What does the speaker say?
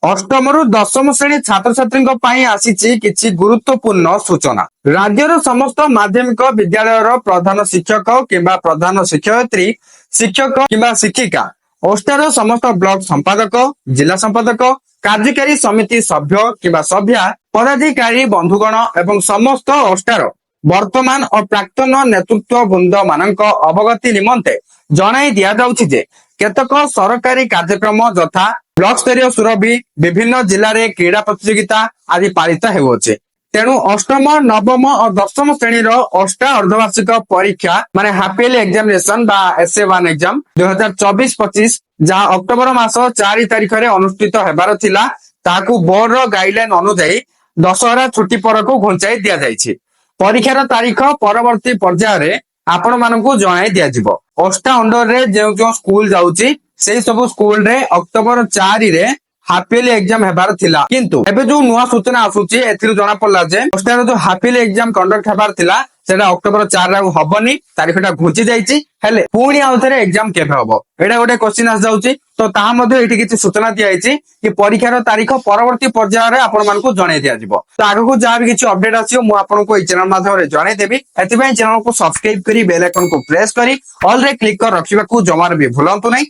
ଅଷ୍ଟମରୁ ଦଶମ ଶ୍ରେଣୀ ଛାତ୍ରଛାତ୍ରୀଙ୍କ ପାଇଁ ଆସିଛି କିଛି ଗୁରୁତ୍ୱପୂର୍ଣ୍ଣ ସୂଚନା। ରାଜ୍ୟର ସମସ୍ତ ମାଧ୍ୟମିକ ବିଦ୍ୟାଳୟର ପ୍ରଧାନ ଶିକ୍ଷକ କିମ୍ବା ପ୍ରଧାନ ଶିକ୍ଷୟିତ୍ରୀ, ଶିକ୍ଷକ କିମ୍ବା ଶିକ୍ଷିକା, ଓଷ୍ଟାର ସମସ୍ତ ବ୍ଲକ ସମ୍ପାଦକ, ଜିଲ୍ଲା ସମ୍ପାଦକ, କାର୍ଯ୍ୟକାରୀ ସମିତି ସଭ୍ୟ କିମ୍ବା ସଭ୍ୟା, ପଦାଧିକାରୀ ବନ୍ଧୁଗଣ ଏବଂ ସମସ୍ତ ଓଷ୍ଟାର ବର୍ତ୍ତମାନ ଓ ପ୍ରାକ୍ତନ ନେତୃତ୍ୱ ବୃନ୍ଦ ମାନଙ୍କ ଅବଗତି ନିମନ୍ତେ ଜଣାଇ ଦିଆଯାଉଛି ଯେ କେତେକ ସରକାରୀ କାର୍ଯ୍ୟକ୍ରମ ଯଥା ବ୍ଲକ ସ୍ତରୀୟ ସୁରଭି, ବିଭିନ୍ନ ଜିଲ୍ଲାରେ କ୍ରୀଡ଼ା ପ୍ରତିଯୋଗିତା ଆଦି ପାଳିତ ହେଉଅଛି। ତେଣୁ ଅଷ୍ଟମ, ନବମ ଓ ଦଶମ ଶ୍ରେଣୀର ଅଷ୍ଟା ଅର୍ଦ୍ଧବାର୍ଷିକ ପରୀକ୍ଷା ମାନେ ହାପିଏଲି ଏକ୍ସାମିନେସନ ବା SA1 ଏକ୍ସାମ 2024-25 ଯାହା ଅକ୍ଟୋବର ମାସ 4 ତାରିଖରେ ଅନୁଷ୍ଠିତ ହେବାର ଥିଲା, ତାହାକୁ ବୋର୍ଡର ଗାଇଡଲାଇନ ଅନୁଯାୟୀ ଦଶହରା ଛୁଟି ପରକୁ ଘୁଞ୍ଚାଇ ଦିଆଯାଇଛି। ପରୀକ୍ଷାର ତାରିଖ ପରବର୍ତ୍ତୀ ପର୍ଯ୍ୟାୟରେ ଆପଣ ମାନଙ୍କୁ ଜଣାଇ ଦିଆଯିବ। ଅଷ୍ଟା ଅଣ୍ଡରରେ ଯେଉଁ ସ୍କୁଲ ଯାଉଛି ସେଇ ସବୁ ସ୍କୁଲରେ ଅକ୍ଟୋବର 4ରେ ହାପିଏଲି ଏକ୍ସାମ ହେବାର ଥିଲା, କିନ୍ତୁ ଏବେ ଯୋଉ ନୂଆ ସୂଚନା ଆସୁଛି ଏଥିରୁ ଜଣା ପଡିଲା ଯେ ଅଷ୍ଟାର ଯୋଉ ହାପିଏଲି ଏକ୍ସାମ କଣ୍ଡକ୍ଟ ହେବାର ଥିଲା ସେଟା ଅକ୍ଟୋବର 4ରେ ଆଉ ହବନି, ତାରିଖଟା ଘୁଞ୍ଚି ଯାଇଛି। ହେଲେ ପୁଣି ଆଉ ଥରେ ଏକ୍ସାମ କେବେ ହବ ଏଇଟା ଗୋଟେ କ୍ୱେଶ୍ଚିନ୍ ଆସିଯାଉଛି। ତ ତାହା ମଧ୍ୟ ଏଇଠି କିଛି ସୂଚନା ଦିଆଯାଇଛି କି ପରୀକ୍ଷାର ତାରିଖ ପରବର୍ତ୍ତୀ ପର୍ଯ୍ୟାୟରେ ଆପଣ ମାନଙ୍କୁ ଜଣାଇ ଦିଆଯିବ। ତ ଆଗକୁ ଯାହା ବି କିଛି ଅପଡେଟ ଆସିବ ମୁଁ ଆପଣଙ୍କୁ ଏଇ ଚ୍ୟାନେଲ ମାଧ୍ୟମରେ ଜଣାଇଦେବି। ଏଥିପାଇଁ ଚ୍ୟାନେଲକୁ ସବସ୍କ୍ରାଇବ କରି ବେଲ ଆଇକନକୁ ପ୍ରେସ କରି ଅଲ ରେ କ୍ଲିକ କରି ରଖିବାକୁ ଜମାରୁ ବି ଭୁଲନ୍ତୁ ନାହିଁ।